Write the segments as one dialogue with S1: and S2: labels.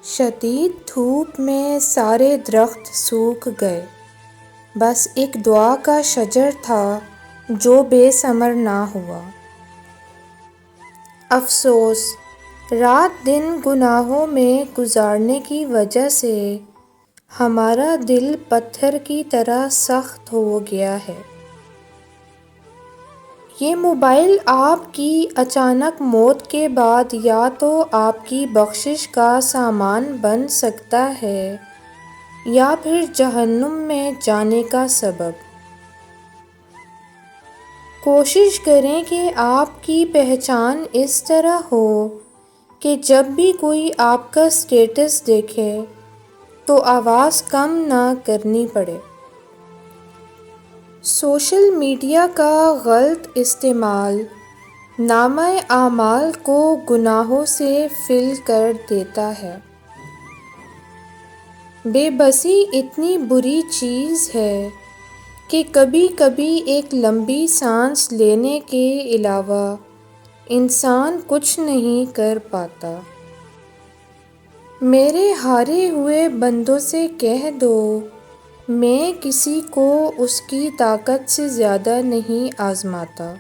S1: شدید دھوپ میں سارے درخت سوکھ گئے، بس ایک دعا کا شجر تھا جو بے ثمر نہ ہوا۔ افسوس، رات دن گناہوں میں گزارنے کی وجہ سے ہمارا دل پتھر کی طرح سخت ہو گیا ہے۔ یہ موبائل آپ کی اچانک موت کے بعد یا تو آپ کی بخشش کا سامان بن سکتا ہے یا پھر جہنم میں جانے کا سبب۔ کوشش کریں کہ آپ کی پہچان اس طرح ہو کہ جب بھی کوئی آپ کا اسٹیٹس دیکھے تو آواز کم نہ کرنی پڑے۔ سوشل میڈیا کا غلط استعمال نامہ اعمال کو گناہوں سے فل کر دیتا ہے۔ بے بسی اتنی بری چیز ہے کہ کبھی کبھی ایک لمبی سانس لینے کے علاوہ انسان کچھ نہیں کر پاتا۔ میرے ہارے ہوئے بندوں سے کہہ دو، میں کسی کو اس کی طاقت سے زیادہ نہیں آزماتا۔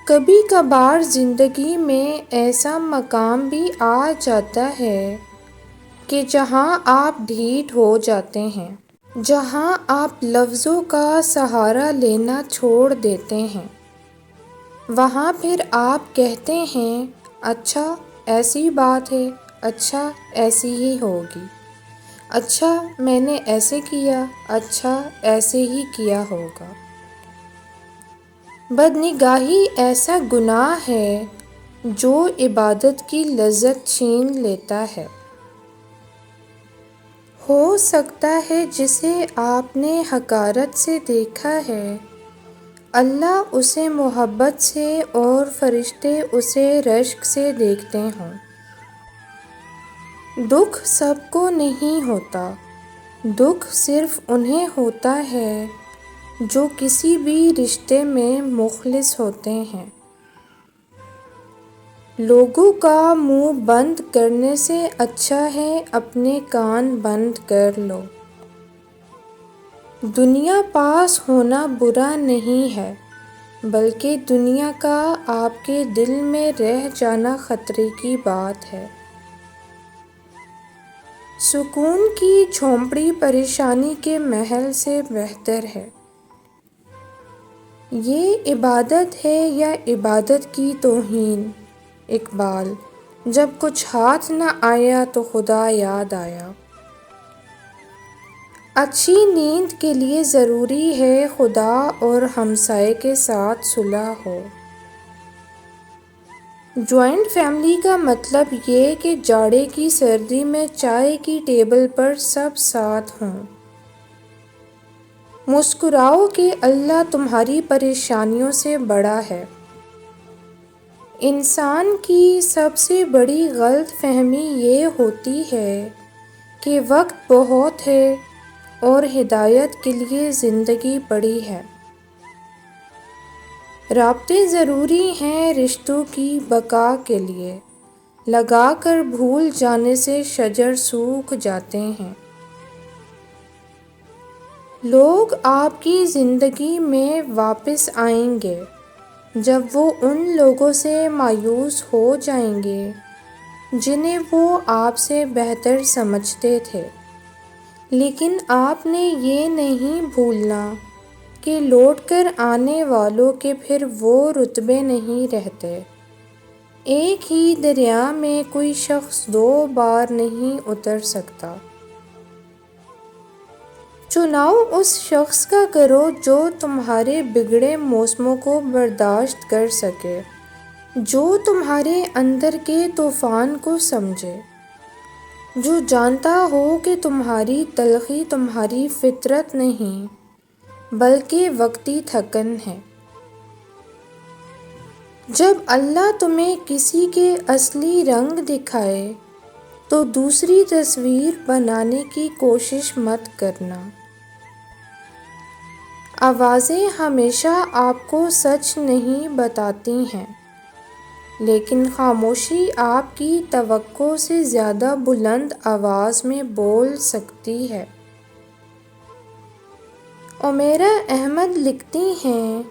S1: کبھی کبھار زندگی میں ایسا مقام بھی آ جاتا ہے کہ جہاں آپ ڈھیٹ ہو جاتے ہیں، جہاں آپ لفظوں کا سہارا لینا چھوڑ دیتے ہیں۔ وہاں پھر آپ کہتے ہیں، اچھا ایسی بات ہے، اچھا ایسی ہی ہوگی، اچھا میں نے ایسے کیا، اچھا ایسے ہی کیا ہوگا۔ بدنگاہی ایسا گناہ ہے جو عبادت کی لذت چھین لیتا ہے۔ ہو سکتا ہے جسے آپ نے حقارت سے دیکھا ہے، اللہ اسے محبت سے اور فرشتے اسے رشک سے دیکھتے ہوں۔ دکھ سب کو نہیں ہوتا، دکھ صرف انہیں ہوتا ہے جو کسی بھی رشتے میں مخلص ہوتے ہیں۔ لوگوں کا منہ بند کرنے سے اچھا ہے اپنے کان بند کر لو۔ دنیا پاس ہونا برا نہیں ہے، بلکہ دنیا کا آپ کے دل میں رہ جانا خطرے کی بات ہے۔ سکون کی جھونپڑی پریشانی کے محل سے بہتر ہے۔ یہ عبادت ہے یا عبادت کی توہین؟ اقبال۔ جب کچھ ہاتھ نہ آیا تو خدا یاد آیا۔ اچھی نیند کے لیے ضروری ہے خدا اور ہمسائے کے ساتھ صلح ہو۔ جوائنٹ فیملی کا مطلب یہ کہ جاڑے کی سردی میں چائے کی ٹیبل پر سب ساتھ ہوں۔ مسکراؤ کہ اللہ تمہاری پریشانیوں سے بڑا ہے۔ انسان کی سب سے بڑی غلط فہمی یہ ہوتی ہے کہ وقت بہت ہے اور ہدایت کے لیے زندگی پڑی ہے۔ رابطے ضروری ہیں رشتوں کی بقا کے لیے، لگا کر بھول جانے سے شجر سوکھ جاتے ہیں۔ لوگ آپ کی زندگی میں واپس آئیں گے جب وہ ان لوگوں سے مایوس ہو جائیں گے جنہیں وہ آپ سے بہتر سمجھتے تھے، لیکن آپ نے یہ نہیں بھولنا کہ لوٹ کر آنے والوں کے پھر وہ رتبے نہیں رہتے۔ ایک ہی دریا میں کوئی شخص دو بار نہیں اتر سکتا۔ چناؤ اس شخص کا کرو جو تمہارے بگڑے موسموں کو برداشت کر سکے، جو تمہارے اندر کے طوفان کو سمجھے، جو جانتا ہو کہ تمہاری تلخی تمہاری فطرت نہیں بلکہ وقتی تھکن ہے۔ جب اللہ تمہیں کسی کے اصلی رنگ دکھائے تو دوسری تصویر بنانے کی کوشش مت کرنا۔ آوازیں ہمیشہ آپ کو سچ نہیں بتاتی ہیں۔ لیکن خاموشی آپ کی توقع سے زیادہ بلند آواز میں بول سکتی ہے۔ عمیرہ احمد لکھتی ہیں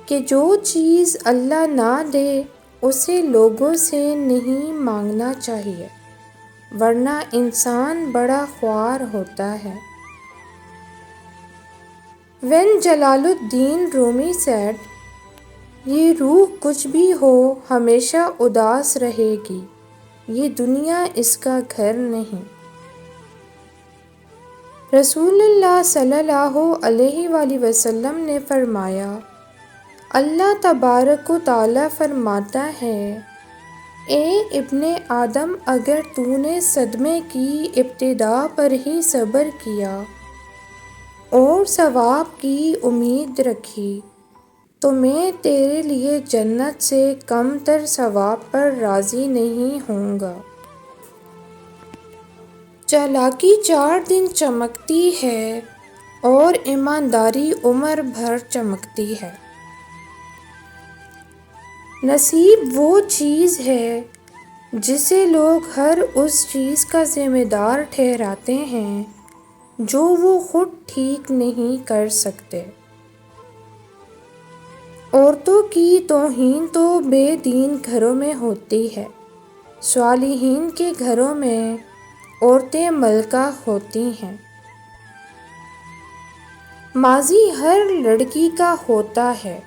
S1: کہ جو چیز اللہ نہ دے اسے لوگوں سے نہیں مانگنا چاہیے، ورنہ انسان بڑا خوار ہوتا ہے۔ When Jalal Uddin Rumi said, یہ روح کچھ بھی ہو ہمیشہ اداس رہے گی، یہ دنیا اس کا گھر نہیں۔ رسول اللہ صلی اللہ علیہ وآلہ وسلم نے فرمایا، اللہ تبارک و تعالیٰ فرماتا ہے، اے ابن آدم، اگر تو نے صدمے کی ابتدا پر ہی صبر کیا اور ثواب کی امید رکھی تو میں تیرے لیے جنت سے کم تر ثواب پر راضی نہیں ہوں گا۔ چالاکی 4 دن چمکتی ہے اور ایمانداری عمر بھر چمکتی ہے۔ نصیب وہ چیز ہے جسے لوگ ہر اس چیز کا ذمہ دار ٹھہراتے ہیں جو وہ خود ٹھیک نہیں کر سکتے۔ عورتوں کی توہین تو بے دین گھروں میں ہوتی ہے، صالحین کے گھروں میں عورتیں ملکہ ہوتی ہیں۔ ماضی ہر لڑکی کا ہوتا ہے،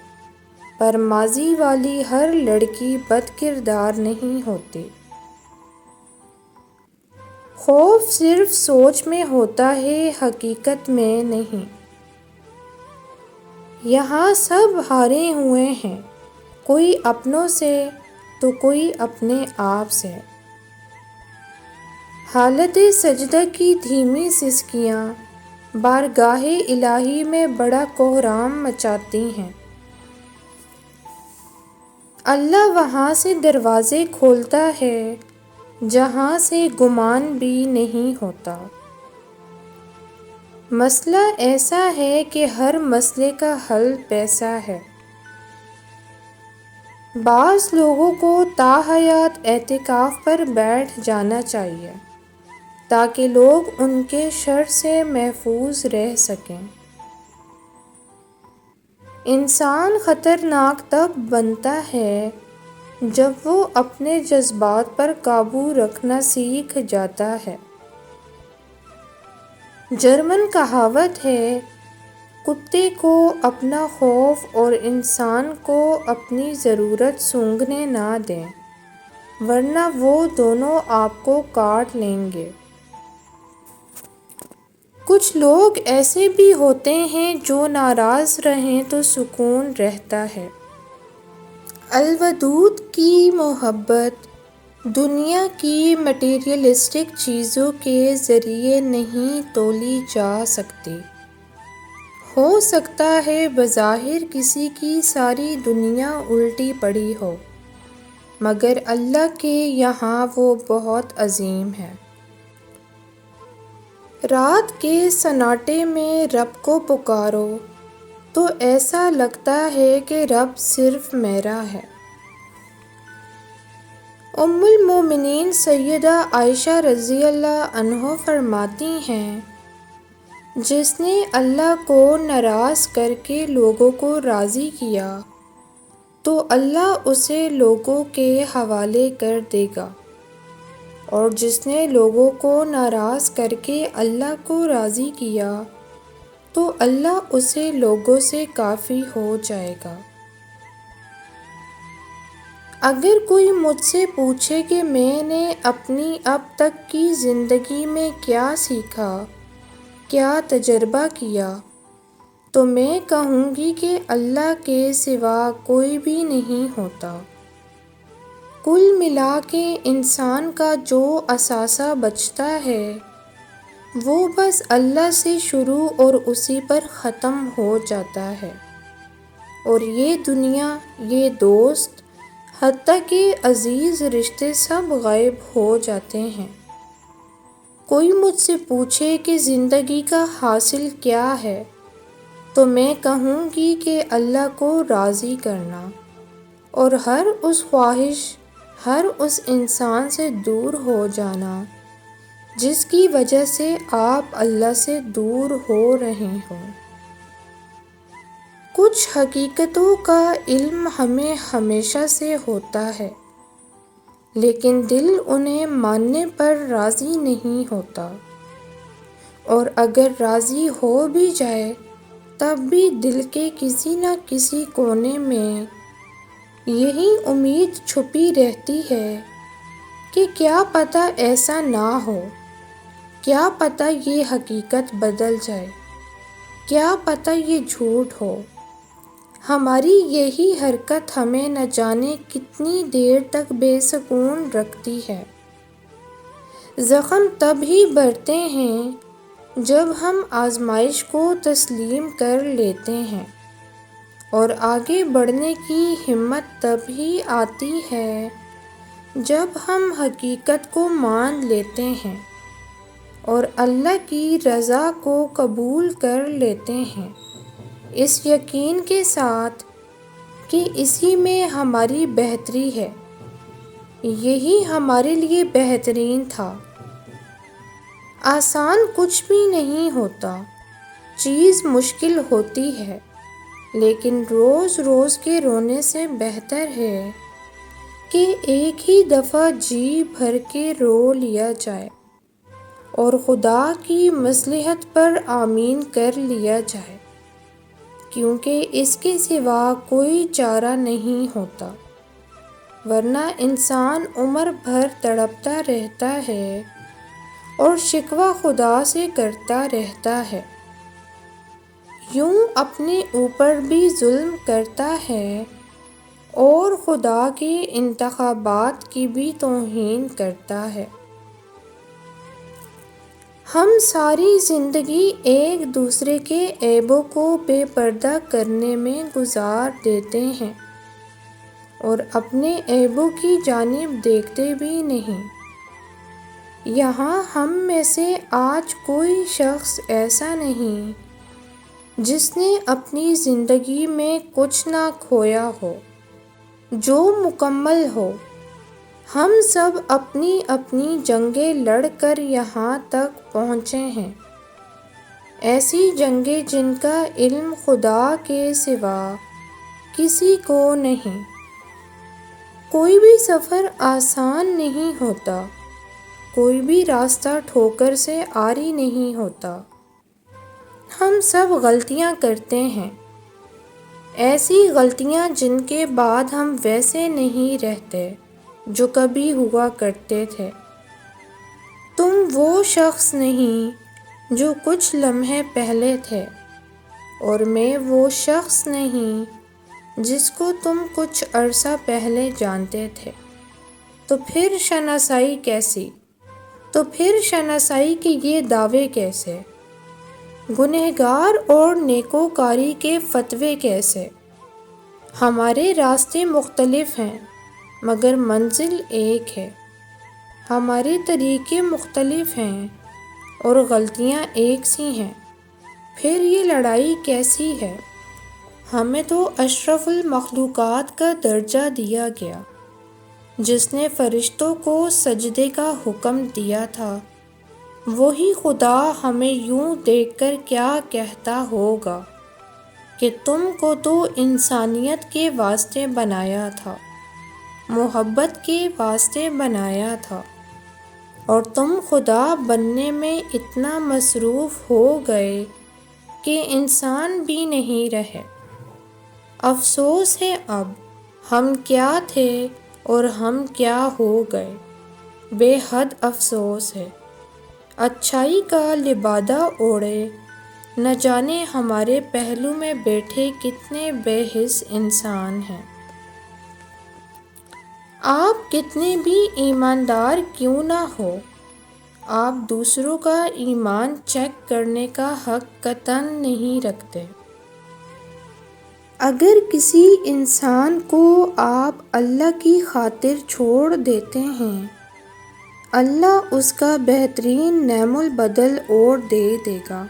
S1: پر ماضی والی ہر لڑکی بد کردار نہیں ہوتی۔ خوف صرف سوچ میں ہوتا ہے، حقیقت میں نہیں۔ یہاں سب ہارے ہوئے ہیں، کوئی اپنوں سے تو کوئی اپنے آپ سے۔ حالت سجدہ کی دھیمی سسکیاں بارگاہ الہی میں بڑا کہرام مچاتی ہیں۔ اللہ وہاں سے دروازے کھولتا ہے جہاں سے گمان بھی نہیں ہوتا۔ مسئلہ ایسا ہے کہ ہر مسئلے کا حل پیسہ ہے۔ بعض لوگوں کو تاحیات اعتکاف پر بیٹھ جانا چاہیے تاکہ لوگ ان کے شر سے محفوظ رہ سکیں۔ انسان خطرناک تب بنتا ہے جب وہ اپنے جذبات پر قابو رکھنا سیکھ جاتا ہے۔ جرمن کہاوت ہے، کتے کو اپنا خوف اور انسان کو اپنی ضرورت سونگھنے نہ دیں، ورنہ وہ دونوں آپ کو کاٹ لیں گے۔ کچھ لوگ ایسے بھی ہوتے ہیں جو ناراض رہیں تو سکون رہتا ہے۔ الودود کی محبت دنیا کی مٹیریلسٹک چیزوں کے ذریعے نہیں تولی جا سکتی۔ ہو سکتا ہے بظاہر کسی کی ساری دنیا الٹی پڑی ہو، مگر اللہ کے یہاں وہ بہت عظیم ہے۔ رات کے سناٹے میں رب کو پکارو تو ایسا لگتا ہے کہ رب صرف میرا ہے۔ ام المومنین سیدہ عائشہ رضی اللہ عنہا فرماتی ہیں، جس نے اللہ کو ناراض کر کے لوگوں کو راضی کیا تو اللہ اسے لوگوں کے حوالے کر دے گا، اور جس نے لوگوں کو ناراض کر کے اللہ کو راضی کیا تو اللہ اسے لوگوں سے کافی ہو جائے گا۔ اگر کوئی مجھ سے پوچھے کہ میں نے اپنی اب تک کی زندگی میں کیا سیکھا، کیا تجربہ کیا، تو میں کہوں گی کہ اللہ کے سوا کوئی بھی نہیں ہوتا۔ کل ملا کے انسان کا جو اثاثہ بچتا ہے وہ بس اللہ سے شروع اور اسی پر ختم ہو جاتا ہے، اور یہ دنیا، یہ دوست، حتیٰ کہ عزیز رشتے سب غائب ہو جاتے ہیں۔ کوئی مجھ سے پوچھے کہ زندگی کا حاصل کیا ہے تو میں کہوں گی کہ اللہ کو راضی کرنا اور ہر اس خواہش، ہر اس انسان سے دور ہو جانا جس کی وجہ سے آپ اللہ سے دور ہو رہے ہوں۔ کچھ حقیقتوں کا علم ہمیں ہمیشہ سے ہوتا ہے، لیکن دل انہیں ماننے پر راضی نہیں ہوتا، اور اگر راضی ہو بھی جائے تب بھی دل کے کسی نہ کسی کونے میں یہی امید چھپی رہتی ہے کہ کیا پتہ ایسا نہ ہو، کیا پتہ یہ حقیقت بدل جائے، کیا پتہ یہ جھوٹ ہو۔ ہماری یہی حرکت ہمیں نہ جانے کتنی دیر تک بے سکون رکھتی ہے۔ زخم تب ہی بھرتے ہیں جب ہم آزمائش کو تسلیم کر لیتے ہیں، اور آگے بڑھنے کی ہمت تب ہی آتی ہے جب ہم حقیقت کو مان لیتے ہیں اور اللہ کی رضا کو قبول کر لیتے ہیں، اس یقین کے ساتھ کہ اسی میں ہماری بہتری ہے، یہی ہمارے لیے بہترین تھا۔ آسان کچھ بھی نہیں ہوتا، چیز مشکل ہوتی ہے، لیکن روز روز کے رونے سے بہتر ہے کہ ایک ہی دفعہ جی بھر کے رو لیا جائے اور خدا کی مصلحت پر آمین کر لیا جائے، کیونکہ اس کے سوا کوئی چارہ نہیں ہوتا، ورنہ انسان عمر بھر تڑپتا رہتا ہے اور شکوہ خدا سے کرتا رہتا ہے، یوں اپنے اوپر بھی ظلم کرتا ہے اور خدا کے انتخابات کی بھی توہین کرتا ہے۔ ہم ساری زندگی ایک دوسرے کے عیبوں کو بے پردہ کرنے میں گزار دیتے ہیں اور اپنے عیبوں کی جانب دیکھتے بھی نہیں۔ یہاں ہم میں سے آج کوئی شخص ایسا نہیں جس نے اپنی زندگی میں کچھ نہ کھویا ہو، جو مکمل ہو۔ ہم سب اپنی اپنی جنگیں لڑ کر یہاں تک پہنچے ہیں، ایسی جنگیں جن کا علم خدا کے سوا کسی کو نہیں۔ کوئی بھی سفر آسان نہیں ہوتا، کوئی بھی راستہ ٹھوکر سے عاری نہیں ہوتا۔ ہم سب غلطیاں کرتے ہیں، ایسی غلطیاں جن کے بعد ہم ویسے نہیں رہتے جو کبھی ہوا کرتے تھے۔ تم وہ شخص نہیں جو کچھ لمحے پہلے تھے، اور میں وہ شخص نہیں جس کو تم کچھ عرصہ پہلے جانتے تھے۔ تو پھر شناسائی کیسی؟ تو پھر شناسائی کے یہ دعوے کیسے؟ گنہگار اور نیکوکاری کے فتوے کیسے؟ ہمارے راستے مختلف ہیں مگر منزل ایک ہے، ہمارے طریقے مختلف ہیں اور غلطیاں ایک سی ہیں، پھر یہ لڑائی کیسی ہے؟ ہمیں تو اشرف المخلوقات کا درجہ دیا گیا، جس نے فرشتوں کو سجدے کا حکم دیا تھا، وہی خدا ہمیں یوں دیکھ کر کیا کہتا ہوگا کہ تم کو تو انسانیت کے واسطے بنایا تھا، محبت کے واسطے بنایا تھا، اور تم خدا بننے میں اتنا مصروف ہو گئے کہ انسان بھی نہیں رہے۔ افسوس ہے اب ہم کیا تھے اور ہم کیا ہو گئے، بے حد افسوس ہے۔ اچھائی کا لبادہ اوڑھے نہ جانے ہمارے پہلو میں بیٹھے کتنے بے حس انسان ہیں۔ آپ کتنے بھی ایماندار کیوں نہ ہو، آپ دوسروں کا ایمان چیک کرنے کا حق قطعاً نہیں رکھتے۔ اگر کسی انسان کو آپ اللہ کی خاطر چھوڑ دیتے ہیں، اللہ اس کا بہترین نعم البدل اور دے دے گا،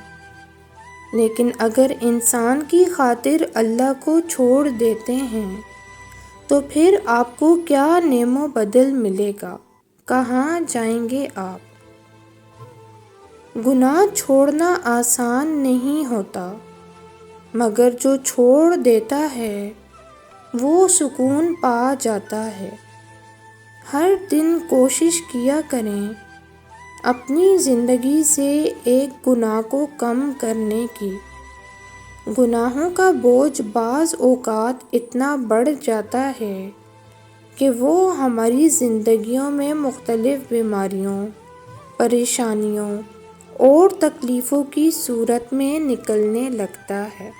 S1: لیکن اگر انسان کی خاطر اللہ کو چھوڑ دیتے ہیں تو پھر آپ کو کیا نعم و بدل ملے گا؟ کہاں جائیں گے آپ؟ گناہ چھوڑنا آسان نہیں ہوتا، مگر جو چھوڑ دیتا ہے وہ سکون پا جاتا ہے۔ ہر دن کوشش کیا کریں اپنی زندگی سے ایک گناہ کو کم کرنے کی۔ گناہوں کا بوجھ بعض اوقات اتنا بڑھ جاتا ہے کہ وہ ہماری زندگیوں میں مختلف بیماریوں، پریشانیوں اور تکلیفوں کی صورت میں نکلنے لگتا ہے۔